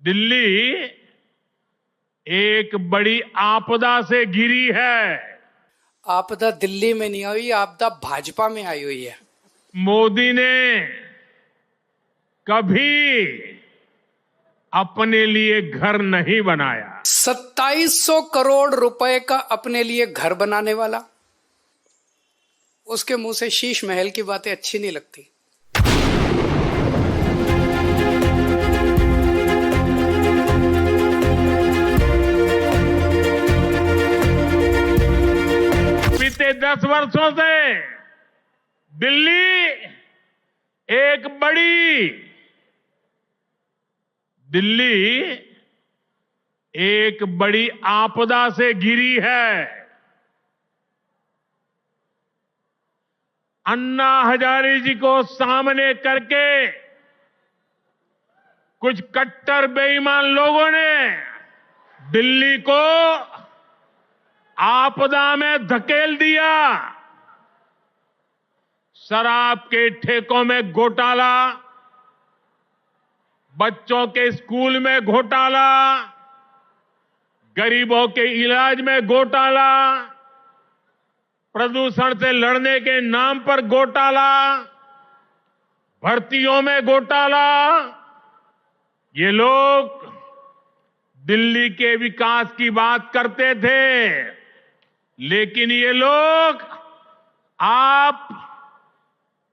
दिल्ली एक बड़ी आपदा से घिरी है। आपदा दिल्ली में नहीं आई, आपदा भाजपा में आई हुई है। मोदी ने कभी अपने लिए घर नहीं बनाया। 2700 करोड़ रुपए का अपने लिए घर बनाने वाला, उसके मुंह से शीश महल की बातें अच्छी नहीं लगती। बीते 10 वर्षों से दिल्ली एक बड़ी आपदा से घिरी है। अन्ना हजारे जी को सामने करके कुछ कट्टर बेईमान लोगों ने दिल्ली को आपदा में धकेल दिया। शराब के ठेकों में घोटाला, बच्चों के स्कूल में घोटाला, गरीबों के इलाज में घोटाला, प्रदूषण से लड़ने के नाम पर घोटाला, भर्तियों में घोटाला। ये लोग दिल्ली के विकास की बात करते थे, लेकिन ये लोग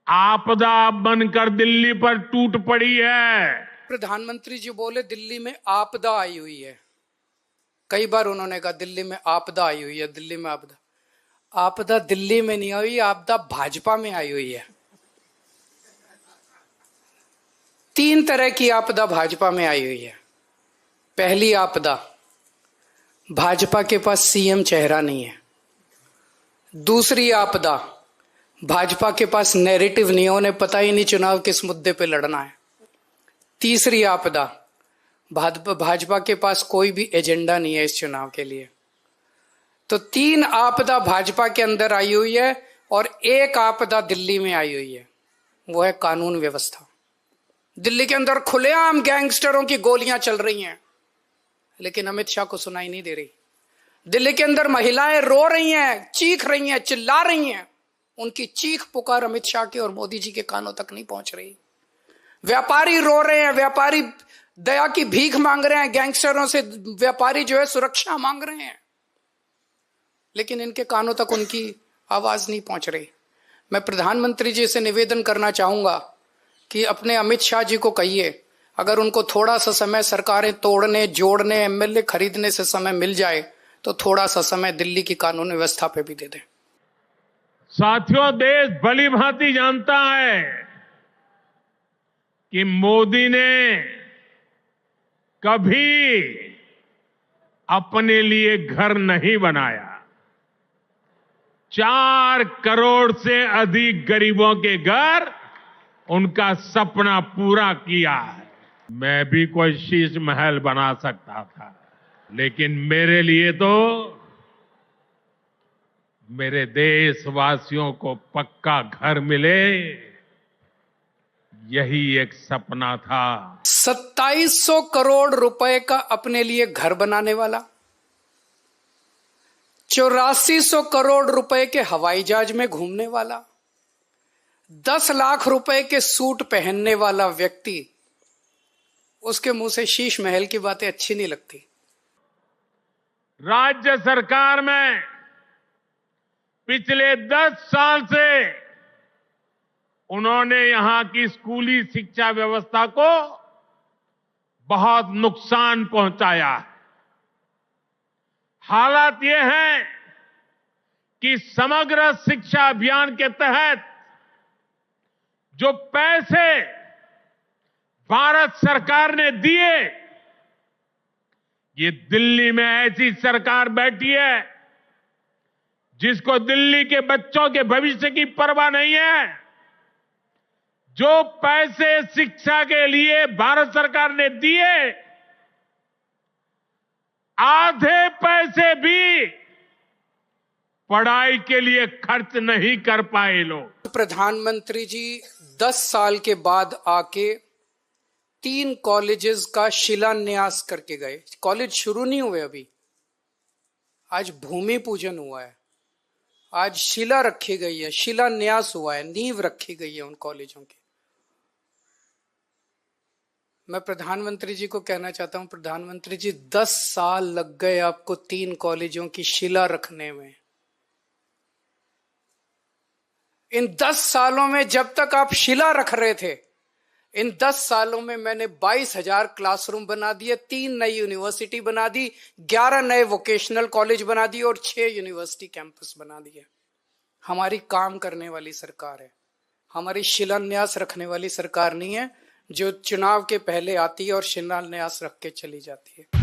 आपदा बनकर दिल्ली पर टूट पड़ी है। प्रधानमंत्री जी बोले दिल्ली में आपदा आई हुई है। कई बार उन्होंने कहा दिल्ली में आपदा आई हुई है, दिल्ली में आपदा। आपदा दिल्ली में नहीं आई, आपदा भाजपा में आई हुई है। 3 तरह की आपदा भाजपा में आई हुई है। पहली आपदा, भाजपा के पास सीएम चेहरा नहीं है। दूसरी आपदा, भाजपा के पास नैरेटिव नहीं है, उन्हें पता ही नहीं चुनाव किस मुद्दे पे लड़ना है। तीसरी आपदा, भाजपा के पास कोई भी एजेंडा नहीं है इस चुनाव के लिए। तो 3 आपदा भाजपा के अंदर आई हुई है और एक आपदा दिल्ली में आई हुई है, वो है कानून व्यवस्था। दिल्ली के अंदर खुलेआम गैंगस्टरों की गोलियां चल रही हैं, लेकिन अमित शाह को सुनाई नहीं दे रही। दिल्ली के अंदर महिलाएं रो रही हैं, चीख रही हैं, चिल्ला रही हैं, उनकी चीख पुकार अमित शाह के और मोदी जी के कानों तक नहीं पहुंच रही। व्यापारी रो रहे हैं, व्यापारी दया की भीख मांग रहे हैं, गैंगस्टरों से व्यापारी जो है सुरक्षा मांग रहे हैं, लेकिन इनके कानों तक उनकी आवाज नहीं पहुंच रही। मैं प्रधानमंत्री जी से निवेदन करना चाहूंगा कि अपने अमित शाह जी को कहिए, अगर उनको थोड़ा सा समय सरकारें तोड़ने, जोड़ने, एमएलए खरीदने से समय मिल जाए तो थोड़ा सा समय दिल्ली की कानून व्यवस्था पे भी दे दें। साथियों, देश भली भांति जानता है कि मोदी ने कभी अपने लिए घर नहीं बनाया। 4 करोड़ से अधिक गरीबों के घर उनका सपना पूरा किया है। मैं भी कोई शीश महल बना सकता था, लेकिन मेरे लिए तो मेरे देशवासियों को पक्का घर मिले, यही एक सपना था। 2700 करोड़ रुपए का अपने लिए घर बनाने वाला, 8400 करोड़ रुपए के हवाई जहाज में घूमने वाला, 10 लाख रुपए के सूट पहनने वाला व्यक्ति, उसके मुंह से शीश महल की बातें अच्छी नहीं लगती। राज्य सरकार में पिछले 10 साल से उन्होंने यहां की स्कूली शिक्षा व्यवस्था को बहुत नुकसान पहुंचाया है। हालात ये है कि समग्र शिक्षा अभियान के तहत जो पैसे भारत सरकार ने दिए, ये दिल्ली में ऐसी सरकार बैठी है जिसको दिल्ली के बच्चों के भविष्य की परवाह नहीं है। जो पैसे शिक्षा के लिए भारत सरकार ने दिए, आधे पैसे भी पढ़ाई के लिए खर्च नहीं कर पाए लोग। प्रधानमंत्री जी 10 साल के बाद आके 3 कॉलेजेस का शिलान्यास करके गए। कॉलेज शुरू नहीं हुए अभी, आज भूमि पूजन हुआ है, आज शिला रखी गई है, शिलान्यास हुआ है, नींव रखी गई है उन कॉलेजों की। मैं प्रधानमंत्री जी को कहना चाहता हूं, प्रधानमंत्री जी 10 साल लग गए आपको 3 कॉलेजों की शिला रखने में। इन 10 सालों में जब तक आप शिला रख रहे थे, इन 10 सालों में मैंने 22,000 क्लासरूम बना दिए, 3 नई यूनिवर्सिटी बना दी, 11 नए वोकेशनल कॉलेज बना दिए और 6 यूनिवर्सिटी कैंपस बना दिए। हमारी काम करने वाली सरकार है, हमारी शिलान्यास रखने वाली सरकार नहीं है जो चुनाव के पहले आती है और शिलान्यास रख के चली जाती है।